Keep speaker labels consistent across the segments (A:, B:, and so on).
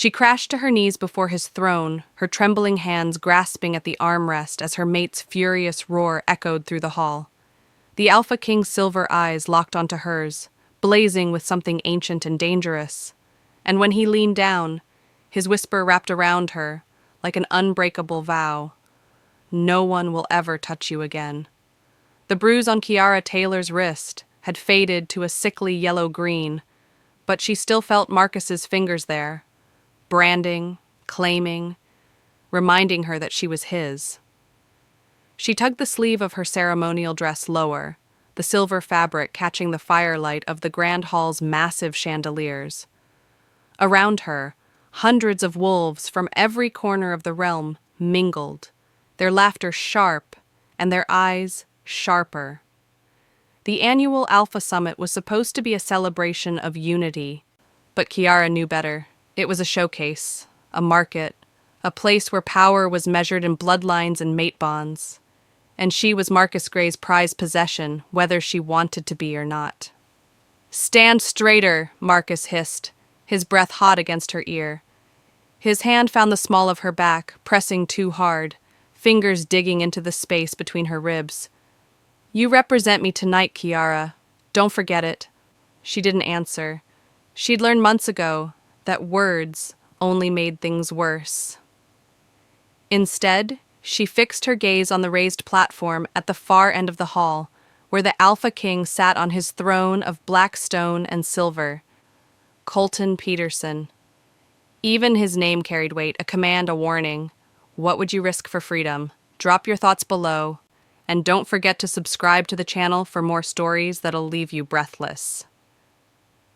A: She crashed to her knees before his throne, her trembling hands grasping at the armrest as her mate's furious roar echoed through the hall. The Alpha King's silver eyes locked onto hers, blazing with something ancient and dangerous. And when he leaned down, his whisper wrapped around her like an unbreakable vow. No one will ever touch you again. The bruise on Kiara Taylor's wrist had faded to a sickly yellow-green, but she still felt Marcus's fingers there, branding, claiming, reminding her that she was his. She tugged the sleeve of her ceremonial dress lower, the silver fabric catching the firelight of the grand hall's massive chandeliers. Around her, hundreds of wolves from every corner of the realm mingled, their laughter sharp and their eyes sharper. The annual Alpha Summit was supposed to be a celebration of unity, but Kiara knew better. It was a showcase, a market, a place where power was measured in bloodlines and mate bonds. And she was Marcus Gray's prized possession, whether she wanted to be or not. "Stand straighter," Marcus hissed, his breath hot against her ear. His hand found the small of her back, pressing too hard, fingers digging into the space between her ribs. "You represent me tonight, Kiara. Don't forget it." She didn't answer. She'd learned months ago that words only made things worse. Instead, she fixed her gaze on the raised platform at the far end of the hall, where the Alpha King sat on his throne of black stone and silver. Colton Peterson. Even his name carried weight, a command, a warning. What would you risk for freedom? Drop your thoughts below, and don't forget to subscribe to the channel for more stories that'll leave you breathless.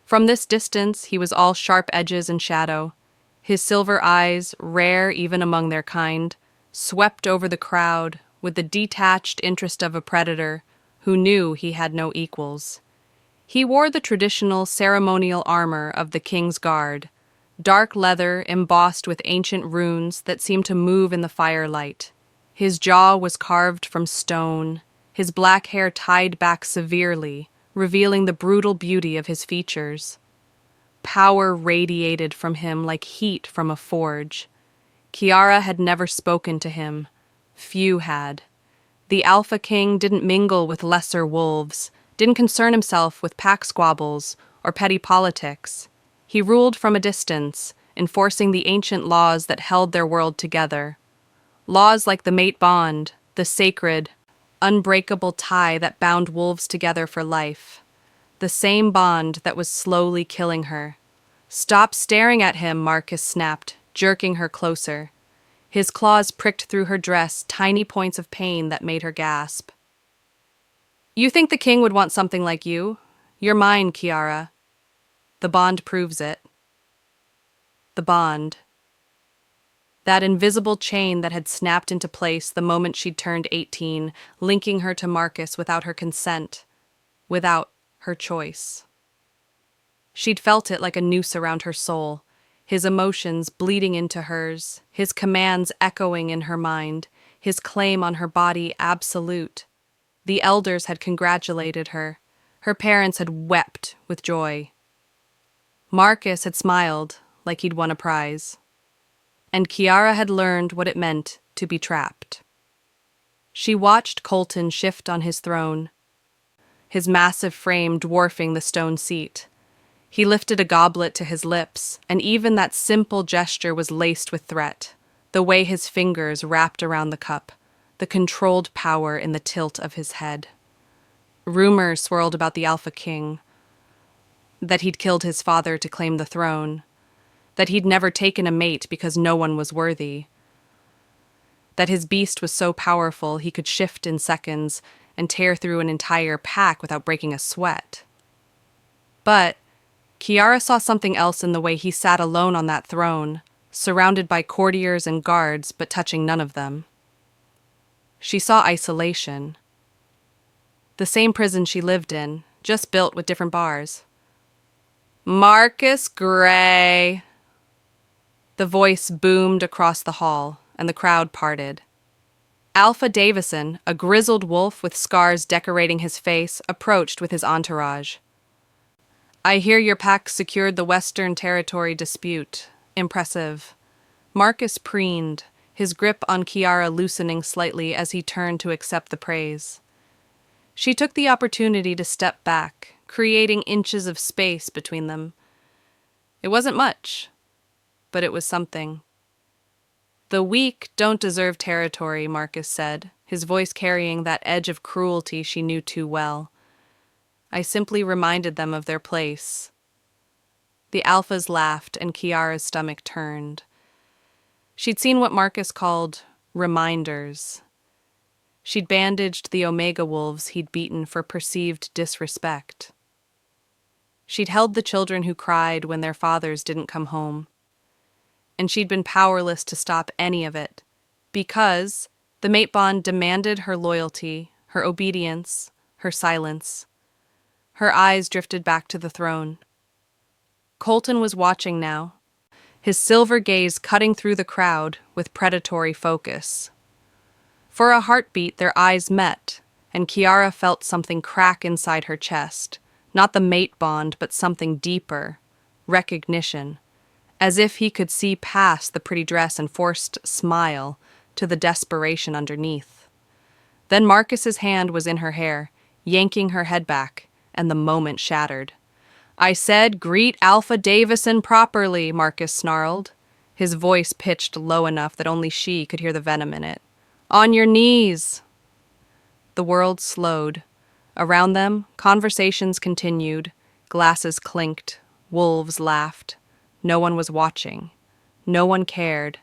A: From this distance, he was all sharp edges and shadow. His silver eyes, rare even among their kind, swept over the crowd with the detached interest of a predator who knew he had no equals. He wore the traditional ceremonial armor of the King's Guard, dark leather embossed with ancient runes that seemed to move in the firelight. His jaw was carved from stone, his black hair tied back severely, revealing the brutal beauty of his features. Power radiated from him like heat from a forge. Kiara had never spoken to him. Few had. The Alpha King didn't mingle with lesser wolves, didn't concern himself with pack squabbles or petty politics. He ruled from a distance, enforcing the ancient laws that held their world together. Laws like the mate bond, the sacred, unbreakable tie that bound wolves together for life. The same bond that was slowly killing her. "Stop staring at him," Marcus snapped, jerking her closer. His claws pricked through her dress, tiny points of pain that made her gasp. "You think the king would want something like you? You're mine, Kiara. The bond proves it." The bond. That invisible chain that had snapped into place the moment she'd turned 18, linking her to Marcus without her consent, without her choice. She'd felt it like a noose around her soul, his emotions bleeding into hers, his commands echoing in her mind, his claim on her body absolute. The elders had congratulated her. Her parents had wept with joy. Marcus had smiled like he'd won a prize. And Kiara had learned what it meant to be trapped. She watched Colton shift on his throne, his massive frame dwarfing the stone seat. He lifted a goblet to his lips, and even that simple gesture was laced with threat, the way his fingers wrapped around the cup, the controlled power in the tilt of his head. Rumors swirled about the Alpha King, that he'd killed his father to claim the throne, that he'd never taken a mate because no one was worthy, that his beast was so powerful he could shift in seconds and tear through an entire pack without breaking a sweat. But Kiara saw something else in the way he sat alone on that throne, surrounded by courtiers and guards but touching none of them. She saw isolation. The same prison she lived in, just built with different bars. "Marcus Gray!" The voice boomed across the hall, and the crowd parted. Alpha Davison, a grizzled wolf with scars decorating his face, approached with his entourage. "I hear your pack secured the Western Territory dispute. Impressive. Marcus preened, his grip on Kiara loosening slightly as he turned to accept the praise. She took the opportunity to step back, creating inches of space between them. It wasn't much, but it was something. "The weak don't deserve territory," Marcus said, his voice carrying that edge of cruelty she knew too well. "I simply reminded them of their place." The alphas laughed and Kiara's stomach turned. She'd seen what Marcus called reminders. She'd bandaged the Omega wolves he'd beaten for perceived disrespect. She'd held the children who cried when their fathers didn't come home. And she'd been powerless to stop any of it, because the mate bond demanded her loyalty, her obedience, her silence. Her eyes drifted back to the throne. Colton was watching now, his silver gaze cutting through the crowd with predatory focus. For a heartbeat, their eyes met, and Kiara felt something crack inside her chest, not the mate bond, but something deeper, recognition, as if he could see past the pretty dress and forced smile to the desperation underneath. Then Marcus's hand was in her hair, yanking her head back, and the moment shattered. "I said greet Alpha Davison properly," Marcus snarled, his voice pitched low enough that only she could hear the venom in it. "On your knees!" The world slowed. Around them, conversations continued, glasses clinked, wolves laughed. No one was watching. No one cared.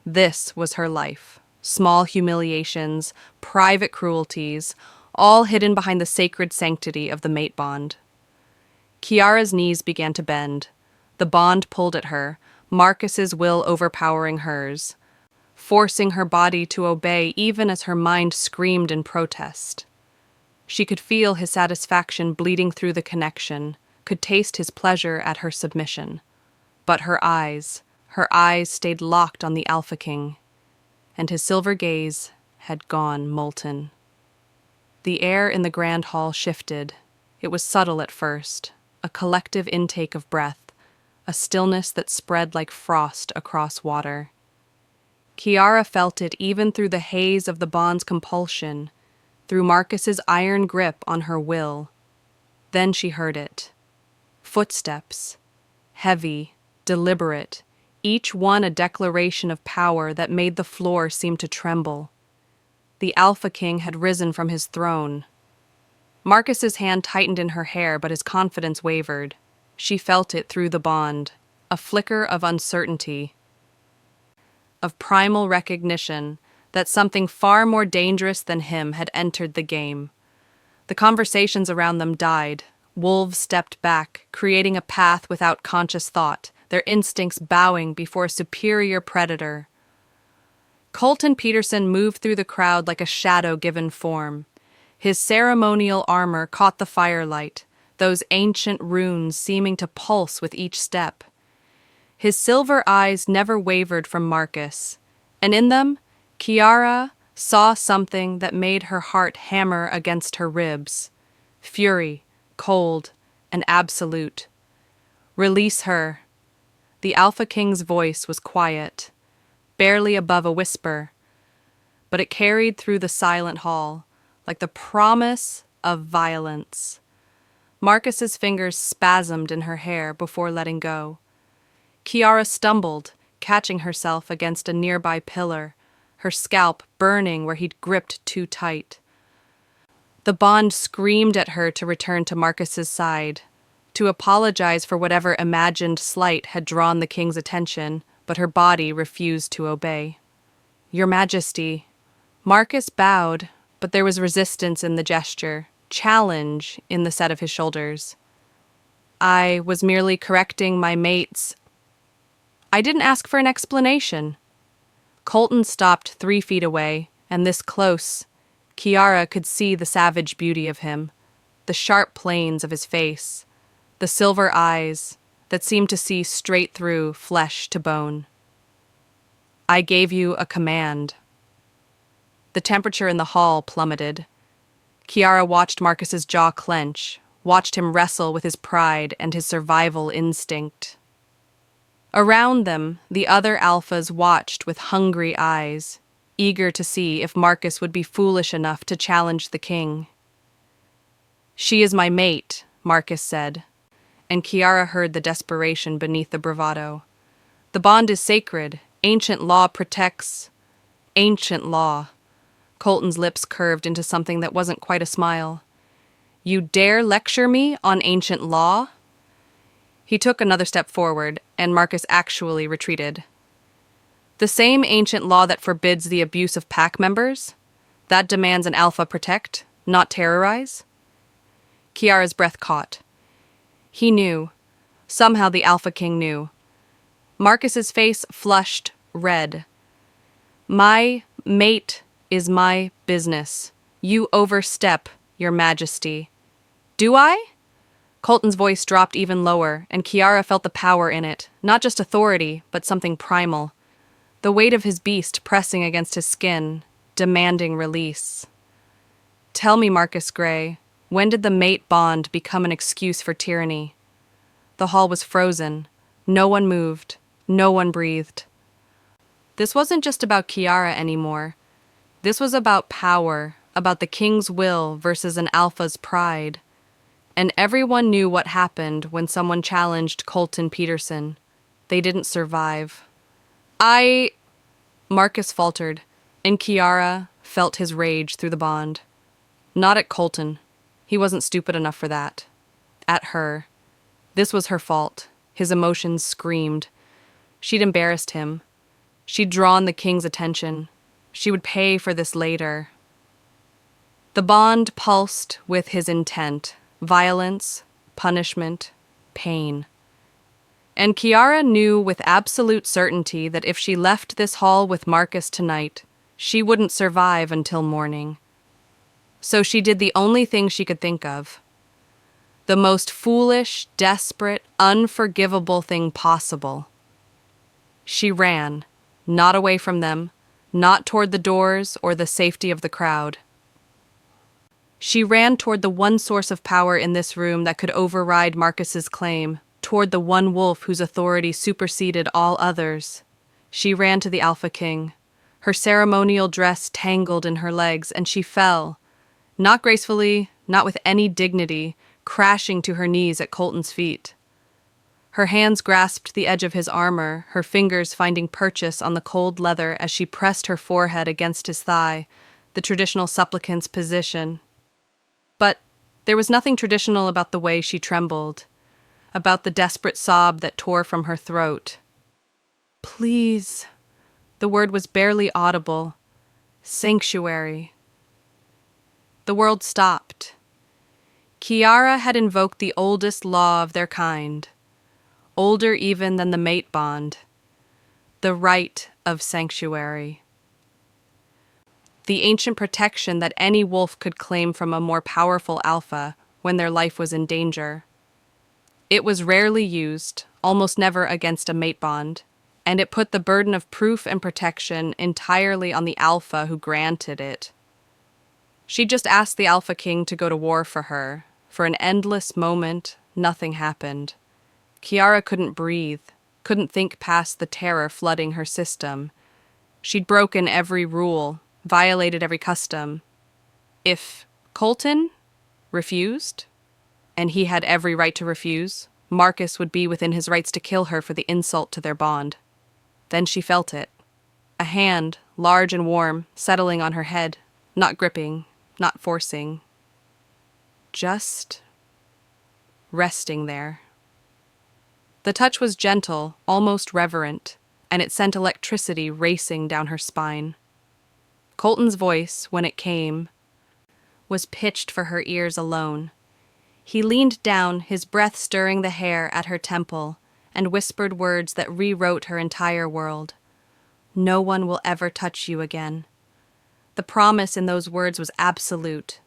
A: This was her life. Small humiliations, private cruelties, all hidden behind the sacred sanctity of the mate bond. Kiara's knees began to bend. The bond pulled at her, Marcus's will overpowering hers, forcing her body to obey even as her mind screamed in protest. She could feel his satisfaction bleeding through the connection, could taste his pleasure at her submission. But her eyes stayed locked on the Alpha King, and his silver gaze had gone molten. The air in the grand hall shifted. It was subtle at first, a collective intake of breath, a stillness that spread like frost across water. Kiara felt it even through the haze of the bond's compulsion, through Marcus's iron grip on her will. Then she heard it. Footsteps, heavy, deliberate, each one a declaration of power that made the floor seem to tremble. The Alpha King had risen from his throne. Marcus's hand tightened in her hair, but his confidence wavered. She felt it through the bond, a flicker of uncertainty, of primal recognition that something far more dangerous than him had entered the game. The conversations around them died. Wolves stepped back, creating a path without conscious thought, their instincts bowing before a superior predator. Colton Peterson moved through the crowd like a shadow given form. His ceremonial armor caught the firelight, those ancient runes seeming to pulse with each step. His silver eyes never wavered from Marcus, and in them, Kiara saw something that made her heart hammer against her ribs. Fury, cold, and absolute. "Release her." The Alpha King's voice was quiet, barely above a whisper, but it carried through the silent hall, like the promise of violence. Marcus's fingers spasmed in her hair before letting go. Kiara stumbled, catching herself against a nearby pillar, her scalp burning where he'd gripped too tight. The bond screamed at her to return to Marcus's side, to apologize for whatever imagined slight had drawn the king's attention, but her body refused to obey. "Your Majesty." Marcus bowed, but there was resistance in the gesture, challenge in the set of his shoulders. "I was merely correcting my mate's—" "I didn't ask for an explanation." Colton stopped 3 feet away, and this close, Kiara could see the savage beauty of him, the sharp planes of his face, the silver eyes that seemed to see straight through flesh to bone. "I gave you a command." The temperature in the hall plummeted. Kiara watched Marcus's jaw clench, watched him wrestle with his pride and his survival instinct. Around them, the other alphas watched with hungry eyes, eager to see if Marcus would be foolish enough to challenge the king. "She is my mate," Marcus said, and Kiara heard the desperation beneath the bravado. "The bond is sacred. Ancient law protects—" Ancient law. Colton's lips curved into something that wasn't quite a smile. "You dare lecture me on ancient law?" He took another step forward, and Marcus actually retreated. "The same ancient law that forbids the abuse of pack members? That demands an alpha protect, not terrorize?" Kiara's breath caught. He knew. Somehow the Alpha King knew. Marcus's face flushed red. "My mate is my business. You overstep, Your Majesty." "Do I?" Colton's voice dropped even lower, and Kiara felt the power in it, not just authority, but something primal. The weight of his beast pressing against his skin, demanding release. "Tell me, Marcus Grey, when did the mate bond become an excuse for tyranny?" The hall was frozen. No one moved. No one breathed. This wasn't just about Kiara anymore. This was about power, about the king's will versus an alpha's pride. And everyone knew what happened when someone challenged Colton Peterson. They didn't survive. Marcus faltered, and Kiara felt his rage through the bond. Not at Colton. He wasn't stupid enough for that. At her. This was her fault. His emotions screamed. She'd embarrassed him. She'd drawn the king's attention. She would pay for this later. The bond pulsed with his intent. Violence, punishment, pain. And Kiara knew with absolute certainty that if she left this hall with Marcus tonight, she wouldn't survive until morning. So she did the only thing she could think of. The most foolish, desperate, unforgivable thing possible. She ran, not away from them, not toward the doors or the safety of the crowd. She ran toward the one source of power in this room that could override Marcus's claim, toward the one wolf whose authority superseded all others. She ran to the Alpha King. Her ceremonial dress tangled in her legs, and she fell. Not gracefully, not with any dignity, crashing to her knees at Colton's feet. Her hands grasped the edge of his armor, her fingers finding purchase on the cold leather as she pressed her forehead against his thigh, the traditional supplicant's position. But there was nothing traditional about the way she trembled, about the desperate sob that tore from her throat. "Please." The word was barely audible. "Sanctuary." The world stopped. Kiara had invoked the oldest law of their kind, older even than the mate bond, the right of sanctuary. The ancient protection that any wolf could claim from a more powerful alpha when their life was in danger. It was rarely used, almost never against a mate bond, and it put the burden of proof and protection entirely on the alpha who granted it. She just asked the Alpha King to go to war for her. For an endless moment, nothing happened. Kiara couldn't breathe, couldn't think past the terror flooding her system. She'd broken every rule, violated every custom. If Colton refused, and he had every right to refuse, Marcus would be within his rights to kill her for the insult to their bond. Then she felt it. A hand, large and warm, settling on her head, not gripping, not forcing. Just resting there. The touch was gentle, almost reverent, and it sent electricity racing down her spine. Colton's voice, when it came, was pitched for her ears alone. He leaned down, his breath stirring the hair at her temple, and whispered words that rewrote her entire world. "No one will ever touch you again." The promise in those words was absolute,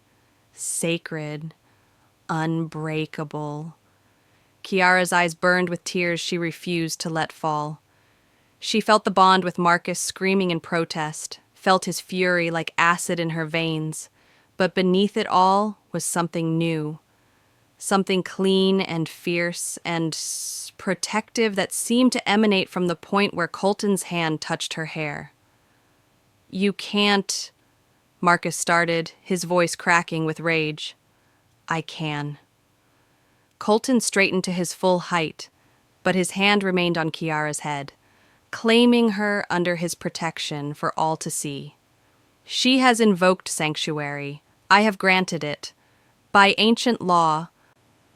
A: sacred, unbreakable. Kiara's eyes burned with tears she refused to let fall. She felt the bond with Marcus screaming in protest, felt his fury like acid in her veins, but beneath it all was something new, something clean and fierce and protective that seemed to emanate from the point where Colton's hand touched her hair. "You can't," Marcus started, his voice cracking with rage. "I can." Colton straightened to his full height, but his hand remained on Kiara's head, claiming her under his protection for all to see. "She has invoked sanctuary. I have granted it. By ancient law,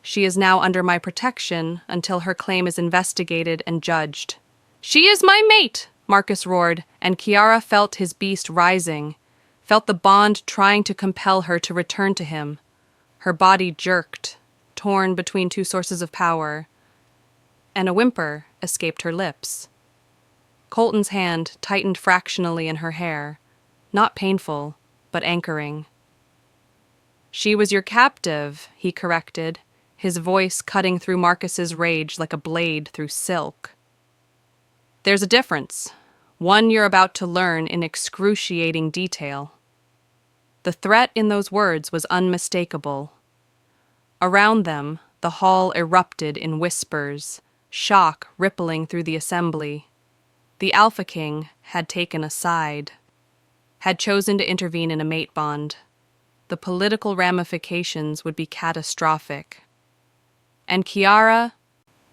A: she is now under my protection until her claim is investigated and judged." "She is my mate!" Marcus roared, and Kiara felt his beast rising, felt the bond trying to compel her to return to him. Her body jerked, torn between two sources of power, and a whimper escaped her lips. Colton's hand tightened fractionally in her hair, not painful, but anchoring. "She was your captive," he corrected, his voice cutting through Marcus's rage like a blade through silk. "There's a difference, one you're about to learn in excruciating detail." The threat in those words was unmistakable. Around them, the hall erupted in whispers, shock rippling through the assembly. The Alpha King had taken a side, had chosen to intervene in a mate bond. The political ramifications would be catastrophic. And Kiara,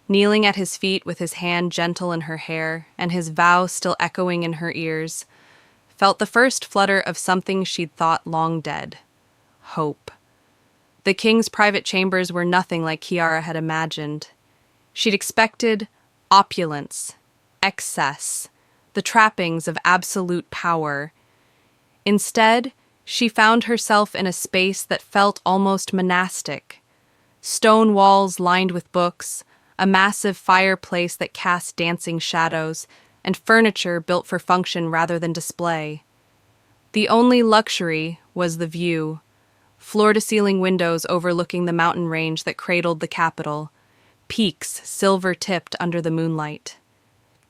A: kneeling at his feet with his hand gentle in her hair and his vow still echoing in her ears, felt the first flutter of something she'd thought long dead: hope. The king's private chambers were nothing like Kiara had imagined. She'd expected opulence, excess, the trappings of absolute power. Instead, she found herself in a space that felt almost monastic. Stone walls lined with books, a massive fireplace that cast dancing shadows, and furniture built for function rather than display. The only luxury was the view, floor-to-ceiling windows overlooking the mountain range that cradled the capital, peaks silver-tipped under the moonlight.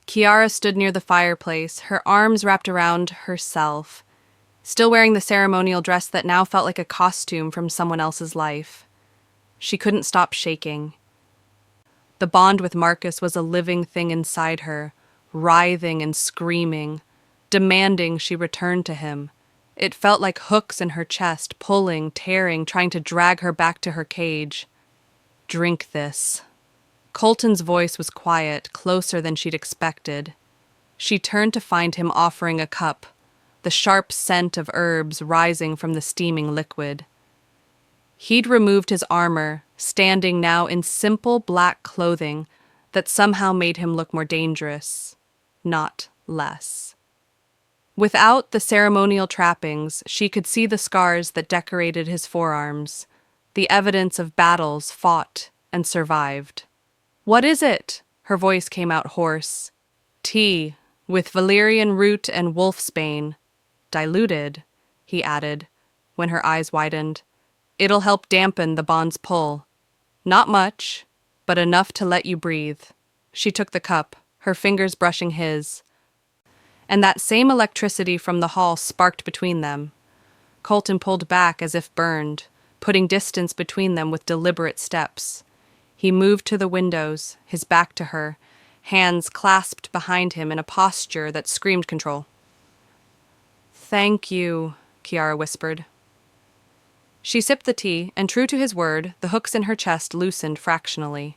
A: Kiara stood near the fireplace, her arms wrapped around herself, still wearing the ceremonial dress that now felt like a costume from someone else's life. She couldn't stop shaking. The bond with Marcus was a living thing inside her, writhing and screaming, demanding she return to him. It felt like hooks in her chest, pulling, tearing, trying to drag her back to her cage. "Drink this." Colton's voice was quiet, closer than she'd expected. She turned to find him offering a cup, the sharp scent of herbs rising from the steaming liquid. He'd removed his armor, standing now in simple black clothing that somehow made him look more dangerous, not less. Without the ceremonial trappings, she could see the scars that decorated his forearms, the evidence of battles fought and survived. "What is it?" Her voice came out hoarse. "Tea, with valerian root and wolfsbane. Diluted," he added, when her eyes widened. "It'll help dampen the bond's pull. Not much, but enough to let you breathe." She took the cup, her fingers brushing his, and that same electricity from the hall sparked between them. Colton pulled back as if burned, putting distance between them with deliberate steps. He moved to the windows, his back to her, hands clasped behind him in a posture that screamed control. "Thank you," Kiara whispered. She sipped the tea, and true to his word, the hooks in her chest loosened fractionally.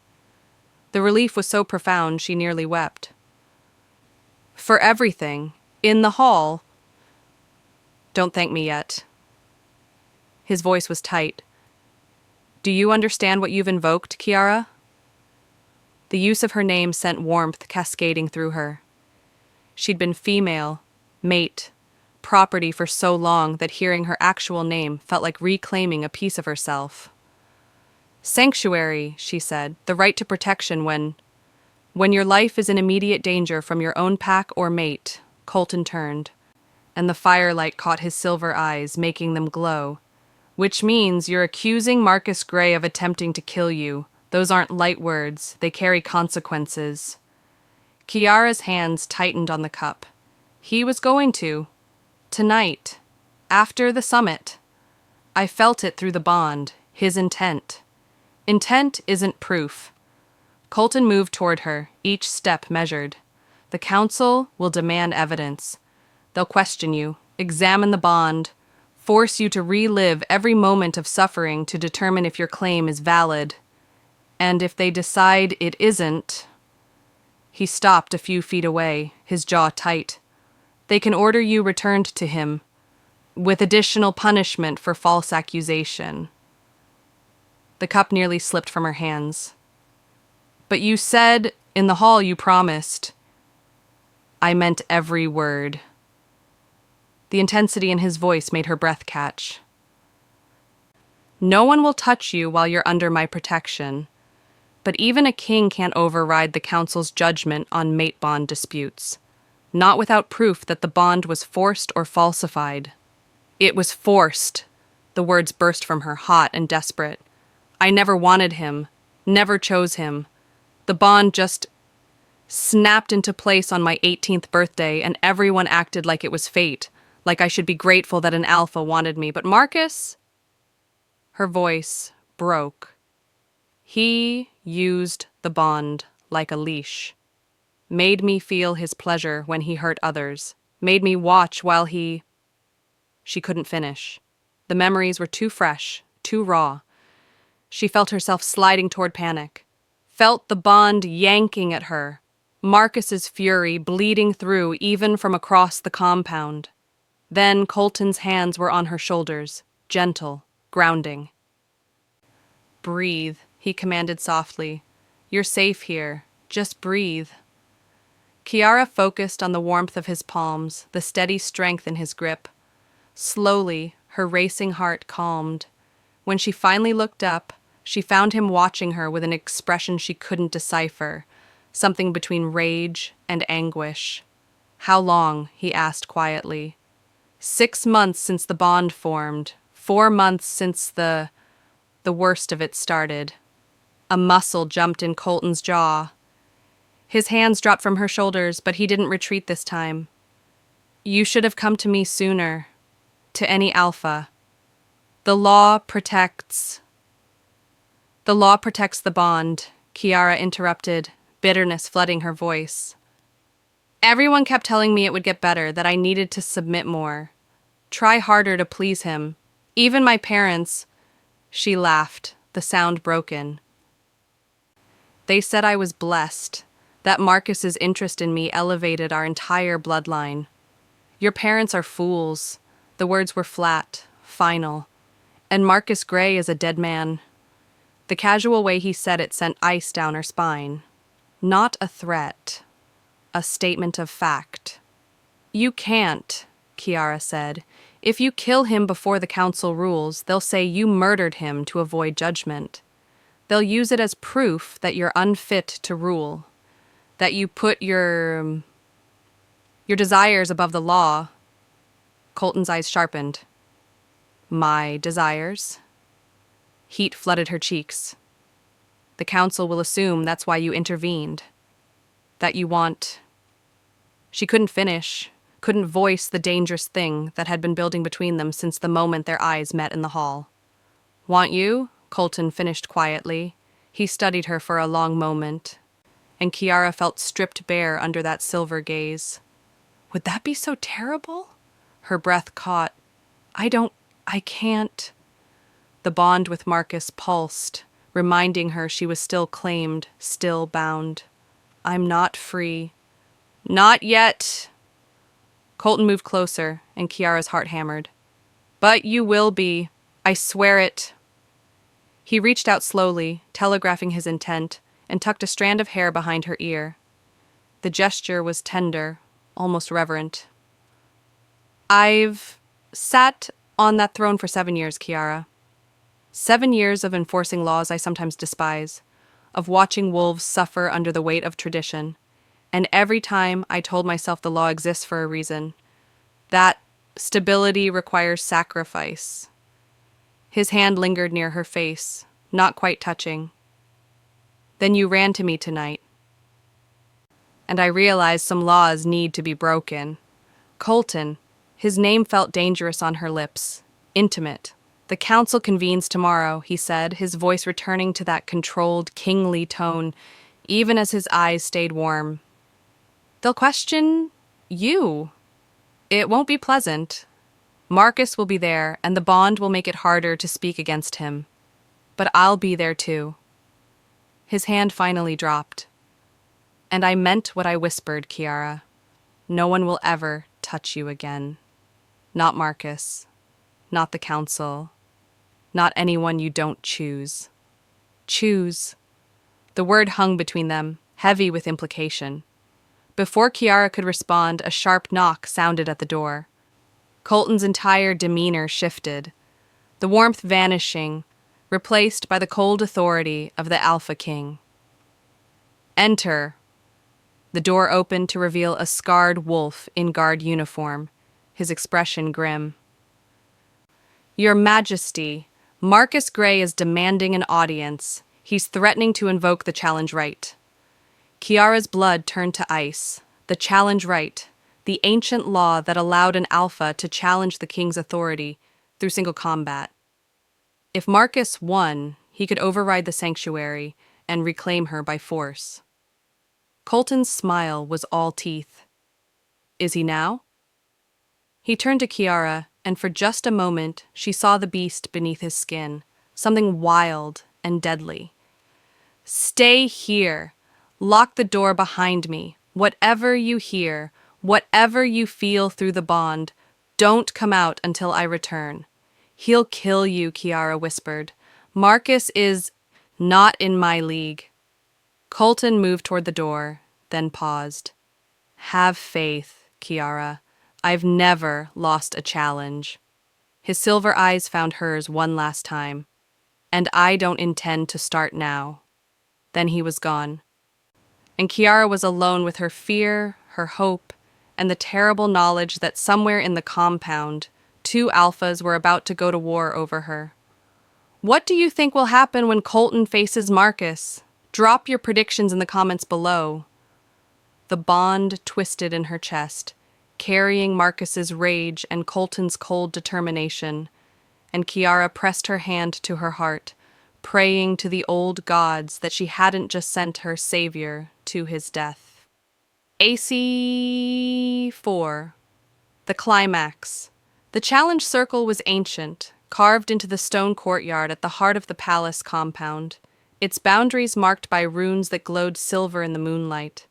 A: The relief was so profound she nearly wept. "For everything, in the hall." "Don't thank me yet." His voice was tight. "Do you understand what you've invoked, Kiara?" The use of her name sent warmth cascading through her. She'd been female, mate, property for so long that hearing her actual name felt like reclaiming a piece of herself. "Sanctuary," she said, "the right to protection when your life is in immediate danger from your own pack or mate." Colton turned, and the firelight caught his silver eyes, making them glow. "Which means you're accusing Marcus Gray of attempting to kill you. Those aren't light words, they carry consequences." Kiara's hands tightened on the cup. He was going to. Tonight. After the summit. I felt it through the bond, his intent. Intent isn't proof. Colton moved toward her, each step measured. The council will demand evidence. They'll question you, examine the bond, force you to relive every moment of suffering to determine if your claim is valid. And if they decide it isn't... He stopped a few feet away, his jaw tight. They can order you returned to him, with additional punishment for false accusation. The cup nearly slipped from her hands. But you said in the hall you promised. I meant every word. The intensity in his voice made her breath catch. No one will touch you while you're under my protection. But even a king can't override the council's judgment on mate bond disputes, not without proof that the bond was forced or falsified. It was forced. The words burst from her, hot and desperate. I never wanted him, never chose him. The bond just snapped into place on my 18th birthday, and everyone acted like it was fate, like I should be grateful that an alpha wanted me. But Marcus? Her voice broke. He used the bond like a leash, made me feel his pleasure when he hurt others, made me watch while he... She couldn't finish. The memories were too fresh, too raw. She felt herself sliding toward panic, felt the bond yanking at her, Marcus's fury bleeding through even from across the compound. Then Colton's hands were on her shoulders, gentle, grounding. Breathe, he commanded softly. You're safe here. Just breathe. Kiara focused on the warmth of his palms, the steady strength in his grip. Slowly, her racing heart calmed. When she finally looked up, she found him watching her with an expression she couldn't decipher, something between rage and anguish. How long? He asked quietly. 6 months since the bond formed, 4 months since the worst of it started. A muscle jumped in Colton's jaw. His hands dropped from her shoulders, but he didn't retreat this time. You should have come to me sooner. To any alpha. The law protects the bond, Kiara interrupted, bitterness flooding her voice. Everyone kept telling me it would get better, that I needed to submit more. Try harder to please him. Even my parents... She laughed, the sound broken. They said I was blessed, that Marcus's interest in me elevated our entire bloodline. Your parents are fools. The words were flat, final. And Marcus Gray is a dead man. The casual way he said it sent ice down her spine. Not a threat. A statement of fact. You can't, Kiara said. If you kill him before the council rules, they'll say you murdered him to avoid judgment. They'll use it as proof that you're unfit to rule, that you put your desires above the law. Colton's eyes sharpened. My desires? Heat flooded her cheeks. The council will assume that's why you intervened. That you want... She couldn't finish, couldn't voice the dangerous thing that had been building between them since the moment their eyes met in the hall. Want you? Colton finished quietly. He studied her for a long moment, and Kiara felt stripped bare under that silver gaze. Would that be so terrible? Her breath caught. I can't. The bond with Marcus pulsed, reminding her she was still claimed, still bound. I'm not free. Not yet. Colton moved closer, and Kiara's heart hammered. But you will be. I swear it. He reached out slowly, telegraphing his intent, and tucked a strand of hair behind her ear. The gesture was tender, almost reverent. I've sat on that throne for 7 years, Kiara. 7 years of enforcing laws I sometimes despise, of watching wolves suffer under the weight of tradition, and every time I told myself the law exists for a reason, that stability requires sacrifice. His hand lingered near her face, not quite touching. Then you ran to me tonight. And I realized some laws need to be broken. Colton, his name felt dangerous on her lips, intimate. The council convenes tomorrow, he said, his voice returning to that controlled, kingly tone. even as his eyes stayed warm. They'll question you. It won't be pleasant. Marcus will be there, and the bond will make it harder to speak against him. But I'll be there too. His hand finally dropped. And I meant what I whispered, Kiara. No one will ever touch you again. Not Marcus. Not the council. Not anyone you don't choose. Choose. The word hung between them, heavy with implication. Before Kiara could respond, a sharp knock sounded at the door. Colton's entire demeanor shifted, the warmth vanishing, replaced by the cold authority of the Alpha King. Enter. The door opened to reveal a scarred wolf in guard uniform, his expression grim. Your Majesty, Marcus Gray is demanding an audience. He's threatening to invoke the challenge right. Kiara's blood turned to ice. The challenge right, the ancient law that allowed an alpha to challenge the king's authority through single combat. If Marcus won, he could override the sanctuary and reclaim her by force. Colton's smile was all teeth. Is he now? He turned to Kiara, and for just a moment she saw the beast beneath his skin, something wild and deadly. Stay here. Lock the door behind me. Whatever you hear, whatever you feel through the bond, don't come out until I return. He'll kill you, Kiara whispered. Marcus is not in my league. Colton moved toward the door, then paused. Have faith, Kiara. I've never lost a challenge. His silver eyes found hers one last time. And I don't intend to start now. Then he was gone. And Kiara was alone with her fear, her hope, and the terrible knowledge that somewhere in the compound, two alphas were about to go to war over her. What do you think will happen when Colton faces Marcus? Drop your predictions in the comments below. The bond twisted in her chest, carrying Marcus's rage and Colton's cold determination, and Kiara pressed her hand to her heart, praying to the old gods that she hadn't just sent her savior to his death. AC4. The climax. The challenge circle was ancient, carved into the stone courtyard at the heart of the palace compound, its boundaries marked by runes that glowed silver in the moonlight.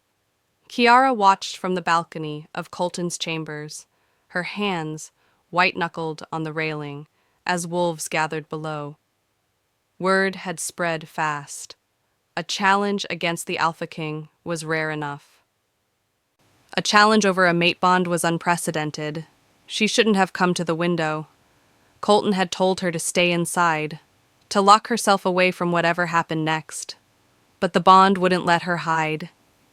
A: Kiara watched from the balcony of Colton's chambers, her hands white-knuckled on the railing as wolves gathered below. Word had spread fast. A challenge against the Alpha King was rare enough. A challenge over a mate bond was unprecedented. She shouldn't have come to the window. Colton had told her to stay inside, to lock herself away from whatever happened next. But the bond wouldn't let her hide.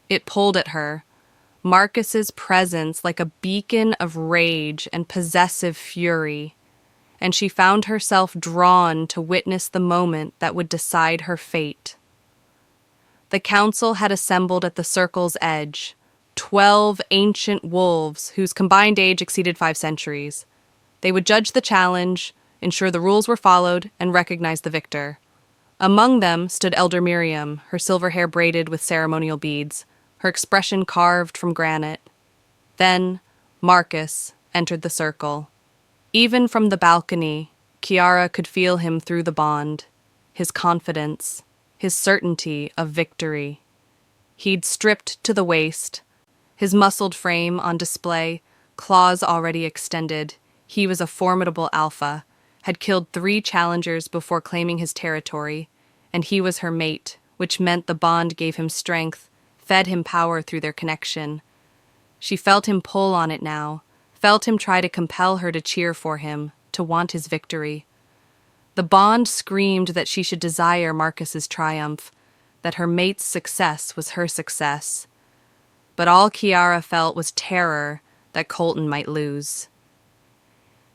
A: It pulled at her. Marcus's presence like a beacon of rage and possessive fury, and she found herself drawn to witness the moment that would decide her fate. The council had assembled at the circle's edge, 12 ancient wolves whose combined age exceeded 5 centuries. They would judge the challenge, ensure the rules were followed, and recognize the victor. Among them stood Elder Miriam, her silver hair braided with ceremonial beads, her expression carved from granite. Then Marcus entered the circle. Even from the balcony, Kiara could feel him through the bond, his confidence, his certainty of victory. He'd stripped to the waist, his muscled frame on display, claws already extended. He was a formidable alpha, had killed 3 challengers before claiming his territory, and he was her mate, which meant the bond gave him strength, fed him power through their connection. She felt him pull on it now, felt him try to compel her to cheer for him, to want his victory. The bond screamed that she should desire Marcus's triumph, that her mate's success was her success. But all Kiara felt was terror that Colton might lose.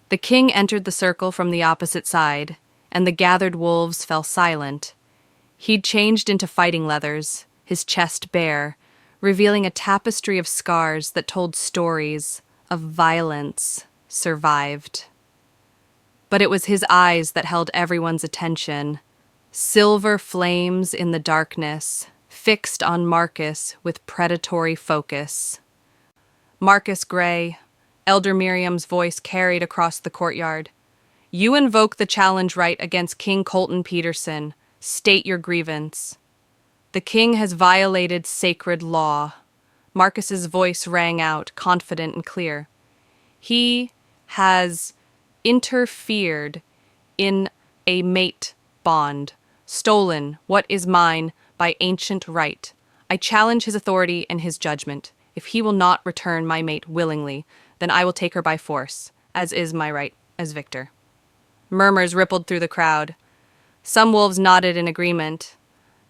A: The king entered the circle from the opposite side, and the gathered wolves fell silent. He'd changed into fighting leathers, his chest bare, revealing a tapestry of scars that told stories of violence survived. But it was his eyes that held everyone's attention. Silver flames in the darkness, fixed on Marcus with predatory focus. Marcus Gray, Elder Miriam's voice carried across the courtyard. You invoke the challenge right against King Colton Peterson. State your grievance. The king has violated sacred law. Marcus's voice rang out, confident and clear. He has interfered in a mate bond, stolen what is mine by ancient right. I challenge his authority and his judgment. If he will not return my mate willingly, then I will take her by force, as is my right as victor. Murmurs rippled through the crowd. Some wolves nodded in agreement.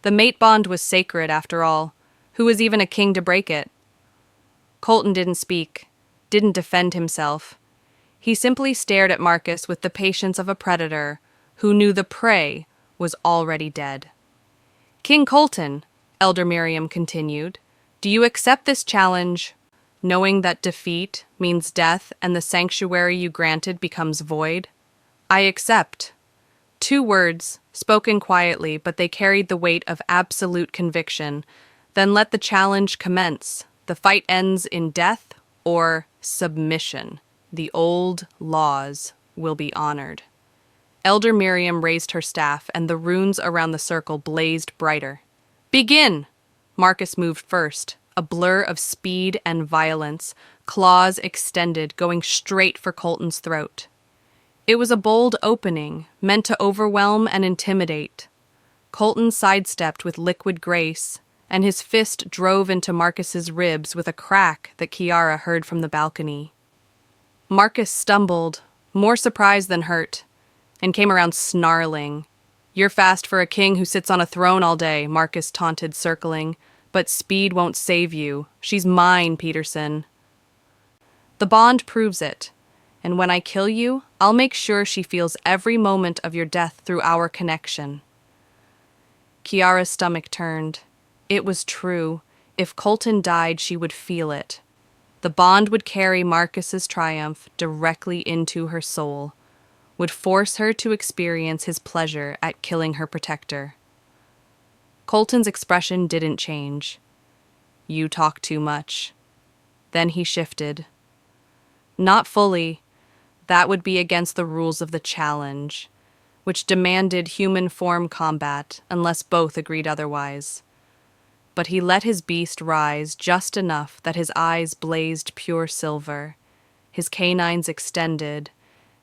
A: The mate bond was sacred, after all. Who was even a king to break it? Colton didn't speak, didn't defend himself. He simply stared at Marcus with the patience of a predator who knew the prey was already dead. King Colton, Elder Miriam continued, do you accept this challenge, knowing that defeat means death and the sanctuary you granted becomes void? I accept. 2 words, spoken quietly, but they carried the weight of absolute conviction. Then let the challenge commence. The fight ends in death or submission. The old laws will be honored. Elder Miriam raised her staff, and the runes around the circle blazed brighter. Begin! Marcus moved first, a blur of speed and violence, claws extended, going straight for Colton's throat. It was a bold opening, meant to overwhelm and intimidate. Colton sidestepped with liquid grace, and his fist drove into Marcus's ribs with a crack that Kiara heard from the balcony. Marcus stumbled, more surprised than hurt, and came around snarling. You're fast for a king who sits on a throne all day, Marcus taunted, circling. But speed won't save you. She's mine, Peterson. The bond proves it. And when I kill you, I'll make sure she feels every moment of your death through our connection. Kiara's stomach turned. It was true. If Colton died, she would feel it. The bond would carry Marcus's triumph directly into her soul, would force her to experience his pleasure at killing her protector. Colton's expression didn't change. You talk too much. Then he shifted. Not fully. That would be against the rules of the challenge, which demanded human form combat unless both agreed otherwise. But he let his beast rise just enough that his eyes blazed pure silver, his canines extended,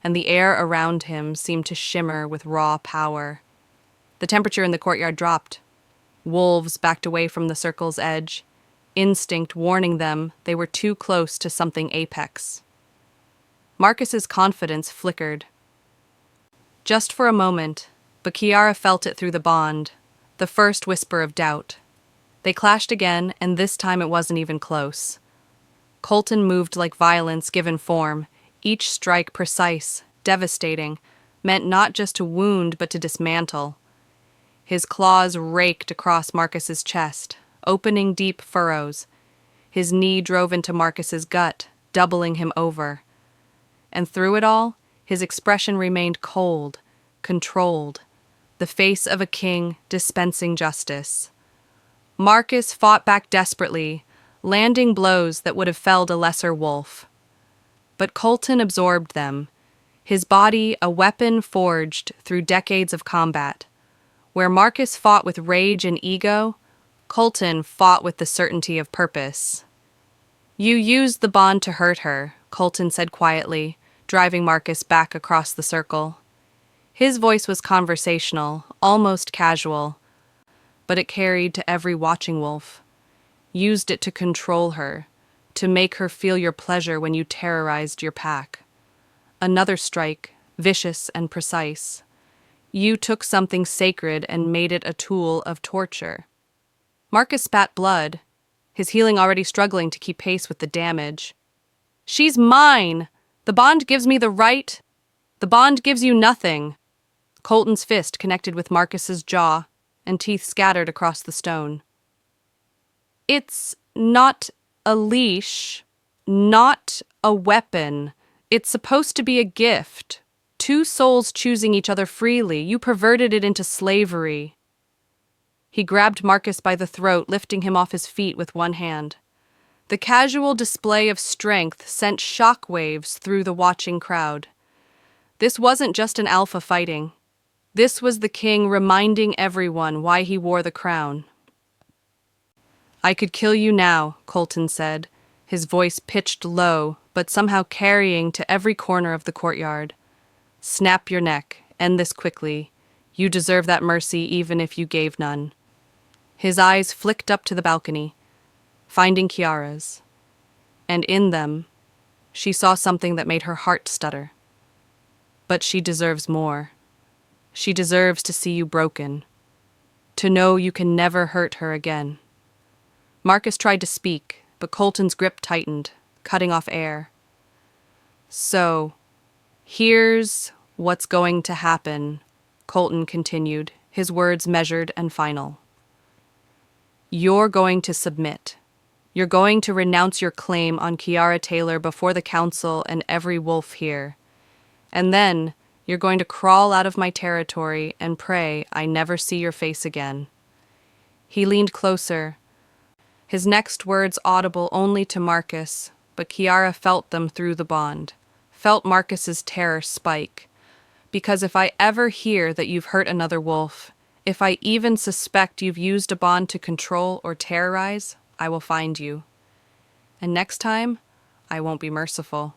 A: and the air around him seemed to shimmer with raw power. The temperature in the courtyard dropped. Wolves backed away from the circle's edge, instinct warning them they were too close to something apex. Marcus's confidence flickered. Just for a moment, but Kiara felt it through the bond, the first whisper of doubt. They clashed again, and this time it wasn't even close. Colton moved like violence given form, each strike precise, devastating, meant not just to wound but to dismantle. His claws raked across Marcus's chest, opening deep furrows. His knee drove into Marcus's gut, doubling him over. And through it all, his expression remained cold, controlled, the face of a king dispensing justice. Marcus fought back desperately, landing blows that would have felled a lesser wolf. But Colton absorbed them, his body a weapon forged through decades of combat. Where Marcus fought with rage and ego, Colton fought with the certainty of purpose. You used the bond to hurt her, Colton said quietly, driving Marcus back across the circle. His voice was conversational, almost casual, but it carried to every watching wolf. Used it to control her, to make her feel your pleasure when you terrorized your pack. Another strike, vicious and precise. You took something sacred and made it a tool of torture. Marcus spat blood, his healing already struggling to keep pace with the damage. She's mine! The bond gives me the right. The bond gives you nothing. Colton's fist connected with Marcus's jaw, and teeth scattered across the stone. It's not a leash, not a weapon. It's supposed to be a gift. 2 souls choosing each other freely. You perverted it into slavery. He grabbed Marcus by the throat, lifting him off his feet with one hand. The casual display of strength sent shockwaves through the watching crowd. This wasn't just an alpha fighting. This was the king reminding everyone why he wore the crown. "I could kill you now," Colton said, his voice pitched low, but somehow carrying to every corner of the courtyard. "Snap your neck. End this quickly. You deserve that mercy even if you gave none." His eyes flicked up to the balcony, finding Kiara's. And in them, she saw something that made her heart stutter. But she deserves more. She deserves to see you broken, to know you can never hurt her again. Marcus tried to speak, but Colton's grip tightened, cutting off air. "So, here's what's going to happen," Colton continued, his words measured and final. "You're going to submit. You're going to renounce your claim on Kiara Taylor before the council and every wolf here. And then you're going to crawl out of my territory and pray I never see your face again." He leaned closer, his next words audible only to Marcus, but Kiara felt them through the bond, felt Marcus's terror spike. "Because if I ever hear that you've hurt another wolf, if I even suspect you've used a bond to control or terrorize, I will find you. And next time, I won't be merciful."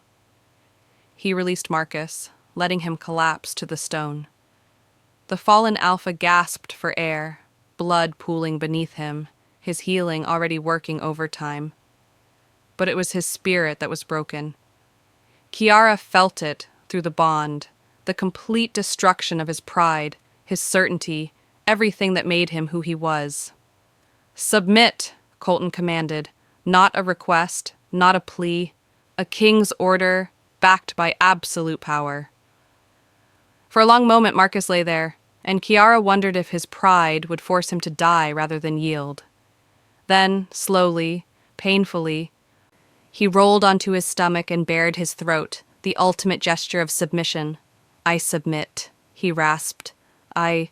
A: He released Marcus, letting him collapse to the stone. The fallen alpha gasped for air, blood pooling beneath him, his healing already working overtime. But it was his spirit that was broken. Kiara felt it through the bond, the complete destruction of his pride, his certainty, everything that made him who he was. "Submit," Colton commanded, not a request, not a plea, a king's order backed by absolute power. For a long moment Marcus lay there, and Kiara wondered if his pride would force him to die rather than yield. Then, slowly, painfully, he rolled onto his stomach and bared his throat, the ultimate gesture of submission. "I submit," he rasped. I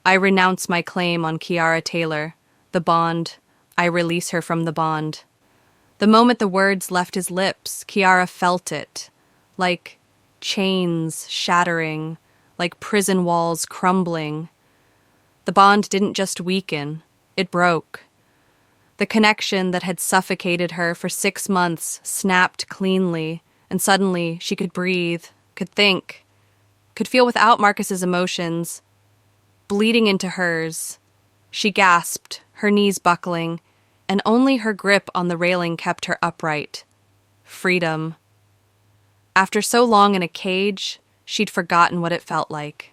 A: renounce my claim on Kiara Taylor, the bond. I release her from the bond." The moment the words left his lips, Kiara felt it, like chains shattering, like prison walls crumbling. The bond didn't just weaken, it broke. The connection that had suffocated her for 6 months snapped cleanly, and suddenly she could breathe, could think, could feel without Marcus's emotions. Bleeding into hers, she gasped, her knees buckling, and only her grip on the railing kept her upright. Freedom. After so long in a cage, she'd forgotten what it felt like.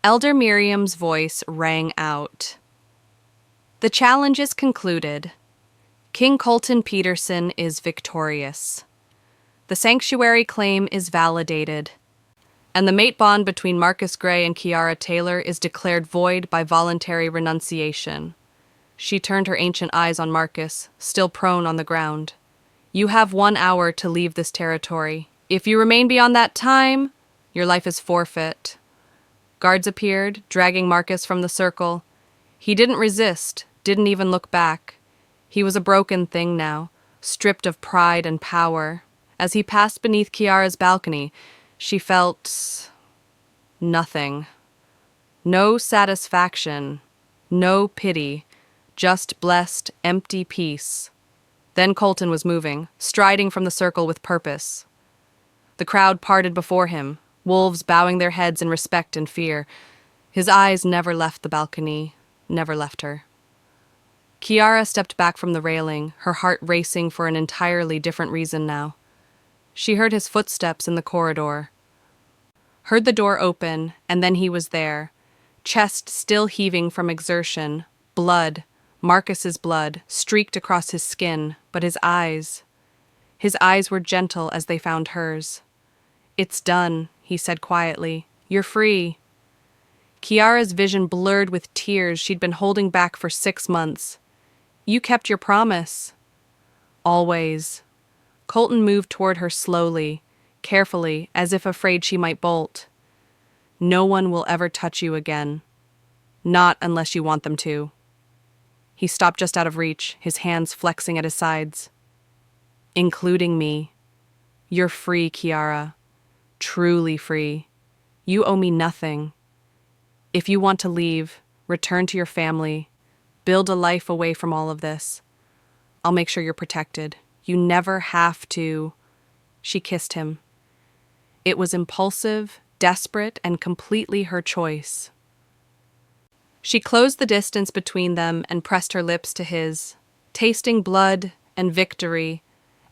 A: Elder Miriam's voice rang out. "The challenge is concluded. King Colton Peterson is victorious. The sanctuary claim is validated, and the mate bond between Marcus Gray and Kiara Taylor is declared void by voluntary renunciation." She turned her ancient eyes on Marcus, still prone on the ground. "You have 1 hour to leave this territory. If you remain beyond that time, your life is forfeit." Guards appeared, dragging Marcus from the circle. He didn't resist, didn't even look back. He was a broken thing now, stripped of pride and power. As he passed beneath Kiara's balcony, she felt nothing. No satisfaction, no pity, just blessed, empty peace. Then Colton was moving, striding from the circle with purpose. The crowd parted before him, wolves bowing their heads in respect and fear. His eyes never left the balcony, never left her. Kiara stepped back from the railing, her heart racing for an entirely different reason now. She heard his footsteps in the corridor, heard the door open, and then he was there, chest still heaving from exertion, blood, Marcus's blood, streaked across his skin, but his eyes were gentle as they found hers. "It's done," he said quietly. "You're free." Kiara's vision blurred with tears she'd been holding back for 6 months. "You kept your promise." "Always." Colton moved toward her slowly, carefully, as if afraid she might bolt. "No one will ever touch you again. Not unless you want them to. He stopped just out of reach, his hands flexing at his sides. Including me. You're free, Kiara. Truly free. You owe me nothing. If you want to leave, return to your family, build a life away from all of this, I'll make sure you're protected. You never have to. She kissed him. It was impulsive, desperate, and completely her choice. She closed the distance between them and pressed her lips to his, tasting blood and victory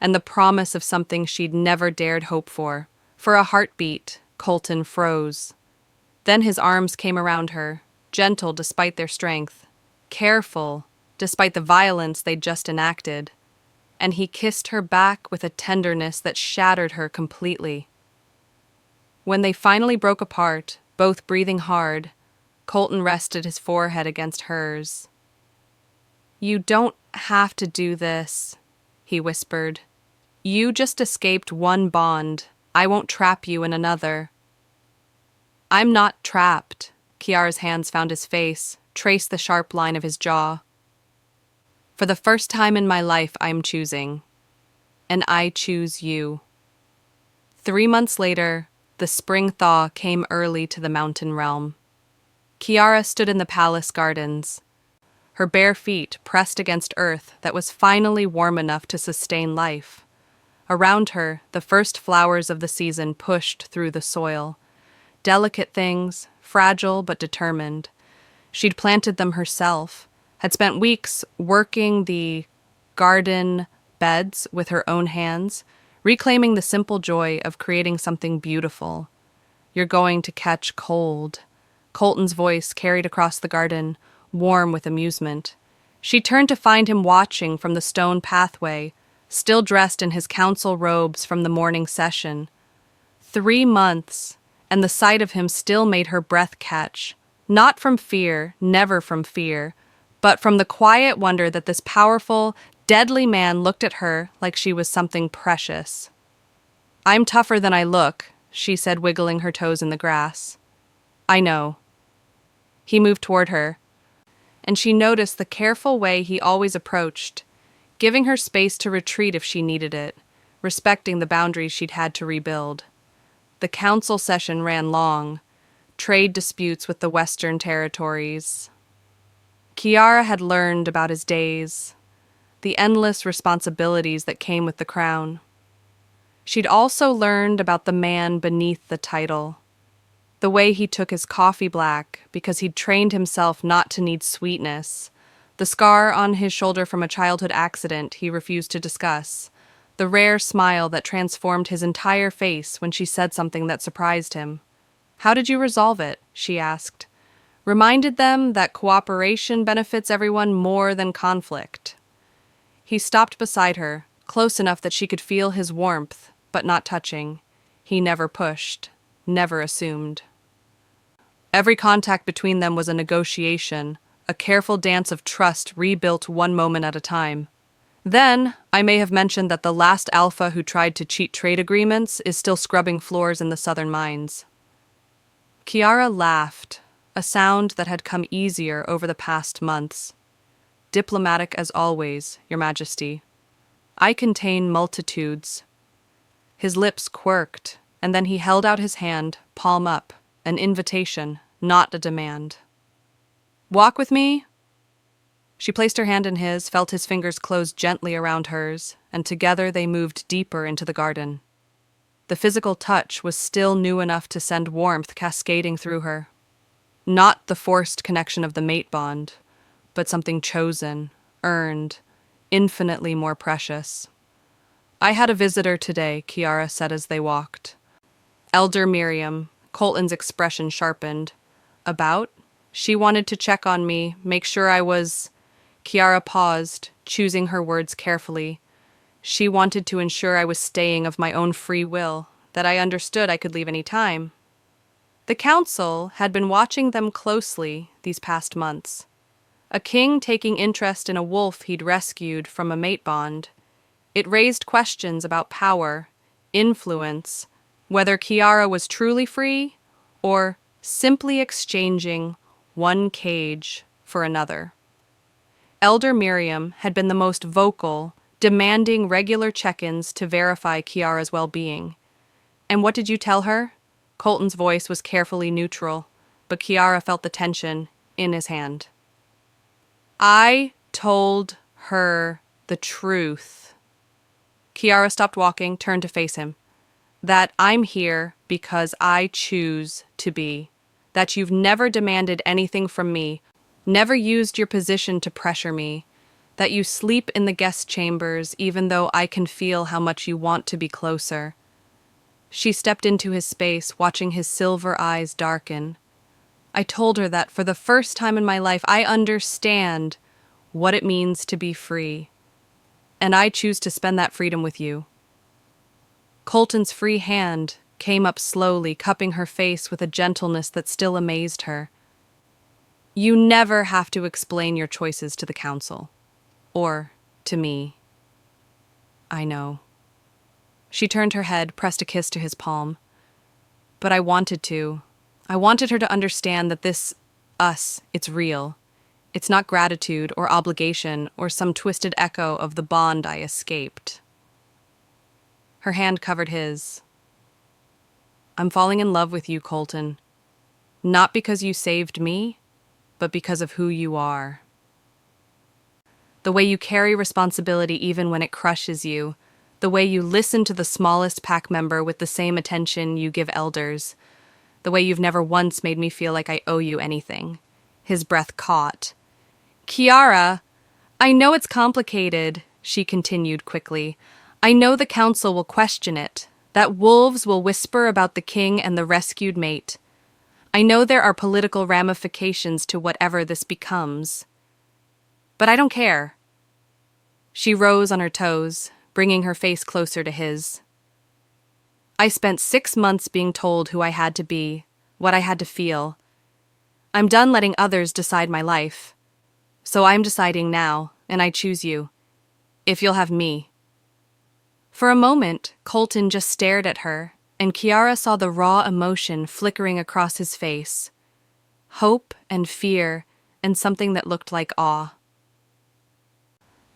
A: and the promise of something she'd never dared hope for. For a heartbeat, Colton froze. Then his arms came around her, gentle despite their strength, careful despite the violence they'd just enacted, and he kissed her back with a tenderness that shattered her completely. When they finally broke apart, both breathing hard, Colton rested his forehead against hers. "You don't have to do this," he whispered. "You just escaped one bond. I won't trap you in another." "I'm not trapped." Kiara's hands found his face, traced the sharp line of his jaw. "For the first time in my life, I'm choosing. And I choose you." 3 months later, the spring thaw came early to the mountain realm. Kiara stood in the palace gardens, her bare feet pressed against earth that was finally warm enough to sustain life. Around her, the first flowers of the season pushed through the soil. Delicate things, fragile but determined. She'd planted them herself, had spent weeks working the garden beds with her own hands, reclaiming the simple joy of creating something beautiful. "You're going to catch cold." Colton's voice carried across the garden, warm with amusement. She turned to find him watching from the stone pathway, still dressed in his council robes from the morning session. 3 months, and the sight of him still made her breath catch, not from fear, never from fear, but from the quiet wonder that this powerful, deadly man looked at her like she was something precious. "I'm tougher than I look," she said, wiggling her toes in the grass. "I know." He moved toward her, and she noticed the careful way he always approached, giving her space to retreat if she needed it, respecting the boundaries she'd had to rebuild. The council session ran long, trade disputes with the Western territories. Kiara had learned about his days, the endless responsibilities that came with the crown. She'd also learned about the man beneath the title, the way he took his coffee black because he'd trained himself not to need sweetness, the scar on his shoulder from a childhood accident he refused to discuss, the rare smile that transformed his entire face when she said something that surprised him. "How did you resolve it?" she asked. Reminded them that cooperation benefits everyone more than conflict. He stopped beside her, close enough that she could feel his warmth, but not touching. He never pushed, never assumed. Every contact between them was a negotiation, a careful dance of trust rebuilt one moment at a time. Then, I may have mentioned that the last alpha who tried to cheat trade agreements is still scrubbing floors in the southern mines. Kiara laughed, a sound that had come easier over the past months. "Diplomatic as always, Your Majesty. I contain multitudes." His lips quirked, and then he held out his hand, palm up, an invitation, not a demand. "Walk with me?" She placed her hand in his, felt his fingers close gently around hers, and together they moved deeper into the garden. The physical touch was still new enough to send warmth cascading through her. Not the forced connection of the mate bond, but something chosen, earned, infinitely more precious. "I had a visitor today," Kiara said as they walked. "Elder Miriam." Colton's expression sharpened. "About?" "She wanted to check on me, make sure I was—" Kiara paused, choosing her words carefully. "She wanted to ensure I was staying of my own free will, that I understood I could leave any time." The council had been watching them closely these past months. A king taking interest in a wolf he'd rescued from a mate bond. It raised questions about power, influence, whether Kiara was truly free or simply exchanging one cage for another. Elder Miriam had been the most vocal, demanding regular check-ins to verify Kiara's well-being. And what did you tell her? Colton's voice was carefully neutral, but Kiara felt the tension in his hand. I told her the truth. Kiara stopped walking, turned to face him. That I'm here because I choose to be. That you've never demanded anything from me, never used your position to pressure me. That you sleep in the guest chambers even though I can feel how much you want to be closer. She stepped into his space, watching his silver eyes darken. I told her that for the first time in my life, I understand what it means to be free. And I choose to spend that freedom with you. Colton's free hand came up slowly, cupping her face with a gentleness that still amazed her. You never have to explain your choices to the council. Or to me. I know. She turned her head, pressed a kiss to his palm. But I wanted to. I wanted her to understand that this, us, it's real. It's not gratitude or obligation or some twisted echo of the bond I escaped. Her hand covered his. I'm falling in love with you, Colton. Not because you saved me, but because of who you are. The way you carry responsibility even when it crushes you. The way you listen to the smallest pack member with the same attention you give elders. The way you've never once made me feel like I owe you anything. His breath caught. Kiara, I know it's complicated, she continued quickly. I know the council will question it, that wolves will whisper about the king and the rescued mate. I know there are political ramifications to whatever this becomes. But I don't care. She rose on her toes, bringing her face closer to his. I spent 6 months being told who I had to be, what I had to feel. I'm done letting others decide my life. So I'm deciding now, and I choose you. If you'll have me. For a moment, Colton just stared at her, and Kiara saw the raw emotion flickering across his face. Hope and fear, and something that looked like awe.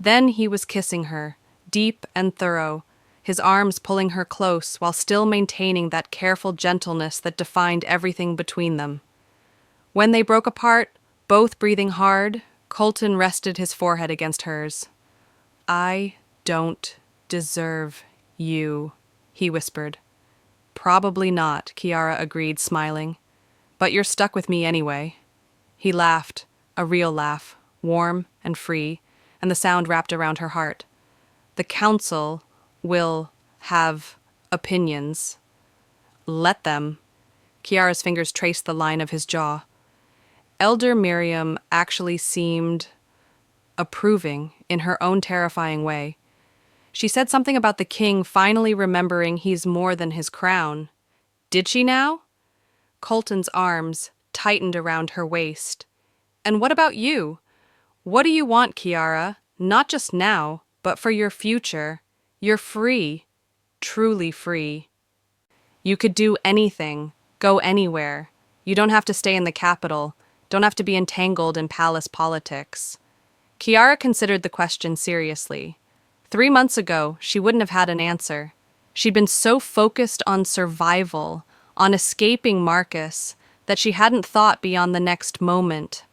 A: Then he was kissing her, deep and thorough, his arms pulling her close while still maintaining that careful gentleness that defined everything between them. When they broke apart, both breathing hard, Colton rested his forehead against hers. I don't deserve you, he whispered. Probably not, Kiara agreed, smiling. But you're stuck with me anyway. He laughed, a real laugh, warm and free, and the sound wrapped around her heart. The council will have opinions. Let them. Kiara's fingers traced the line of his jaw. Elder Miriam actually seemed approving in her own terrifying way. She said something about the king finally remembering he's more than his crown. Did she now? Colton's arms tightened around her waist. And what about you? What do you want, Kiara? Not just now, but for your future. You're free. Truly free. You could do anything. Go anywhere. You don't have to stay in the capital. Don't have to be entangled in palace politics. Kiara considered the question seriously. 3 months ago, she wouldn't have had an answer. She'd been so focused on survival, on escaping Marcus, that she hadn't thought beyond the next moment.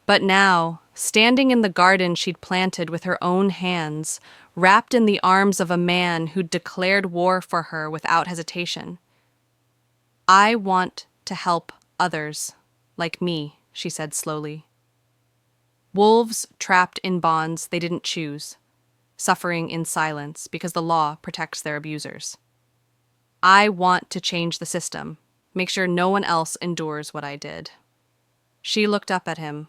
A: But now, standing in the garden she'd planted with her own hands, wrapped in the arms of a man who'd declared war for her without hesitation. I want to help others, like me, she said slowly. Wolves trapped in bonds they didn't choose, suffering in silence because the law protects their abusers. I want to change the system, make sure no one else endures what I did. She looked up at him.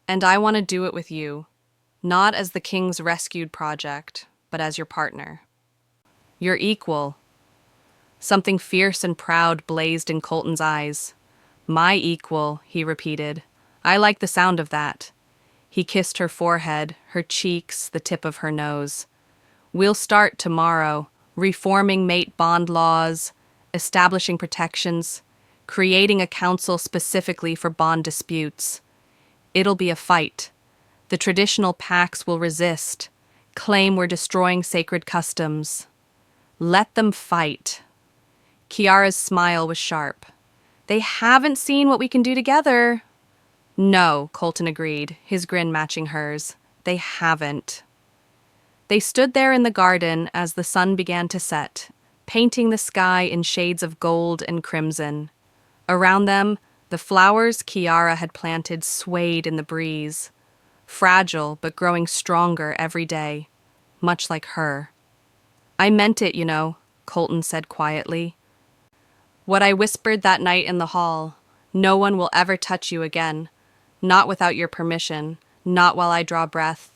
A: And I want to do it with you, not as the King's Rescued project, but as your partner. You're equal. Something fierce and proud blazed in Colton's eyes. My equal, he repeated. I like the sound of that. He kissed her forehead, her cheeks, the tip of her nose. We'll start tomorrow, reforming mate bond laws, establishing protections, creating a council specifically for bond disputes. It'll be a fight. The traditional packs will resist, claim we're destroying sacred customs. Let them fight. Kiara's smile was sharp. They haven't seen what we can do together. No, Colton agreed, his grin matching hers. They haven't. They stood there in the garden as the sun began to set, painting the sky in shades of gold and crimson. Around them, the flowers Kiara had planted swayed in the breeze, fragile but growing stronger every day, much like her. I meant it, Colton said quietly. What I whispered that night in the hall, no one will ever touch you again, not without your permission, not while I draw breath.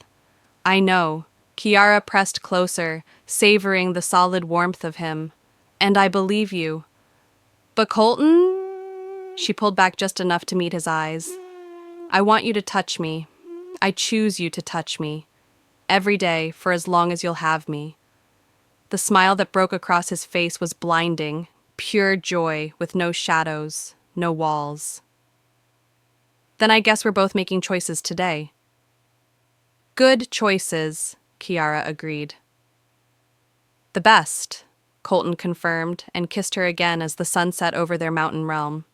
A: I know. Kiara pressed closer, savoring the solid warmth of him. And I believe you. But Colton? She pulled back just enough to meet his eyes. I want you to touch me. I choose you to touch me. Every day, for as long as you'll have me. The smile that broke across his face was blinding, pure joy with no shadows, no walls. Then I guess we're both making choices today. Good choices, Kiara agreed. The best, Colton confirmed and kissed her again as the sun set over their mountain realm.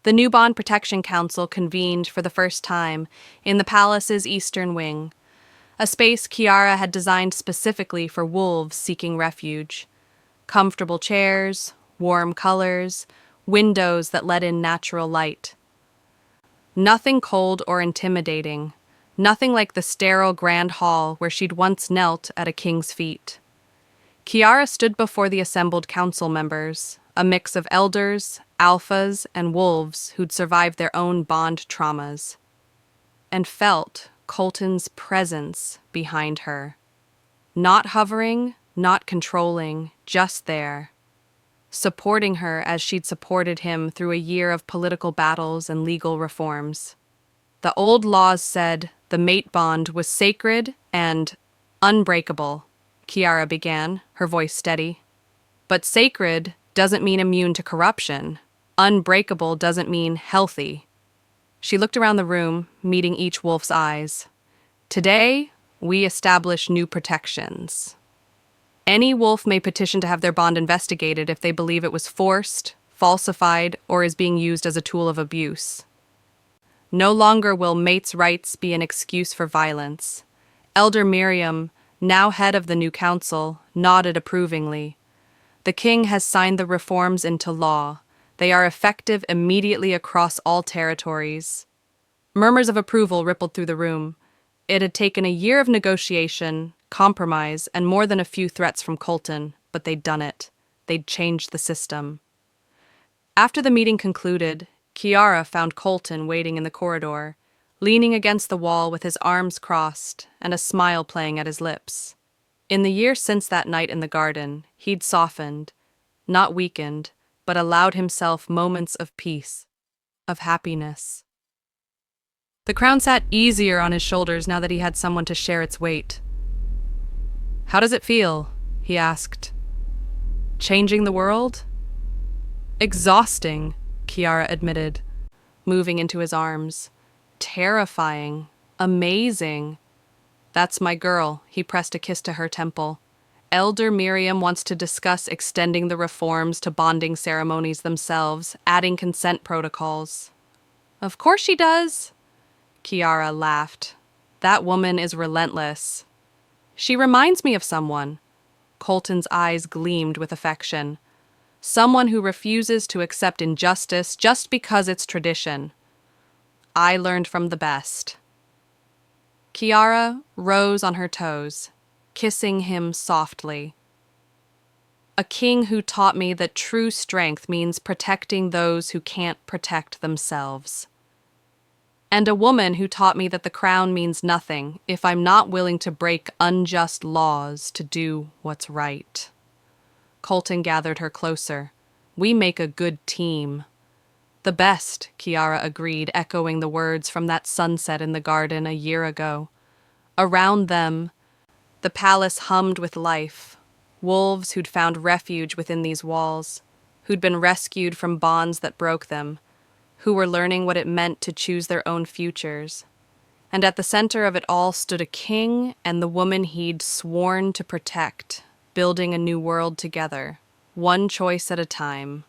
A: The new Bond Protection Council convened for the first time in the palace's eastern wing, a space Kiara had designed specifically for wolves seeking refuge. Comfortable chairs, warm colors, windows that let in natural light. Nothing cold or intimidating, nothing like the sterile grand hall where she'd once knelt at a king's feet. Kiara stood before the assembled council members, a mix of elders, alphas, and wolves who'd survived their own bond traumas, and felt Colton's presence behind her. Not hovering, not controlling, just there, supporting her as she'd supported him through a year of political battles and legal reforms. The old laws said the mate bond was sacred and unbreakable, Kiara began, her voice steady. But sacred doesn't mean immune to corruption. Unbreakable doesn't mean healthy. She looked around the room, meeting each wolf's eyes. Today, we establish new protections. Any wolf may petition to have their bond investigated if they believe it was forced, falsified, or is being used as a tool of abuse. No longer will mates' rights be an excuse for violence. Elder Miriam, now head of the new council, nodded approvingly. The king has signed the reforms into law. They are effective immediately across all territories. Murmurs of approval rippled through the room. It had taken a year of negotiation, compromise, and more than a few threats from Colton, but they'd done it. They'd changed the system. After the meeting concluded, Kiara found Colton waiting in the corridor, leaning against the wall with his arms crossed and a smile playing at his lips. In the year since that night in the garden, he'd softened, not weakened, but allowed himself moments of peace, of happiness. The crown sat easier on his shoulders now that he had someone to share its weight. "How does it feel?" he asked. "Changing the world?" "Exhausting," Kiara admitted, moving into his arms. "Terrifying. Amazing." "That's my girl," he pressed a kiss to her temple. "Elder Miriam wants to discuss extending the reforms to bonding ceremonies themselves, adding consent protocols." "Of course she does," Kiara laughed. "That woman is relentless." "She reminds me of someone." Colton's eyes gleamed with affection. "Someone who refuses to accept injustice just because it's tradition. I learned from the best." Kiara rose on her toes, kissing him softly. "A king who taught me that true strength means protecting those who can't protect themselves. And a woman who taught me that the crown means nothing if I'm not willing to break unjust laws to do what's right." Colton gathered her closer. "We make a good team." "The best," Kiara agreed, echoing the words from that sunset in the garden a year ago. Around them, the palace hummed with life, wolves who'd found refuge within these walls, who'd been rescued from bonds that broke them, who were learning what it meant to choose their own futures. And at the center of it all stood a king and the woman he'd sworn to protect, building a new world together, one choice at a time.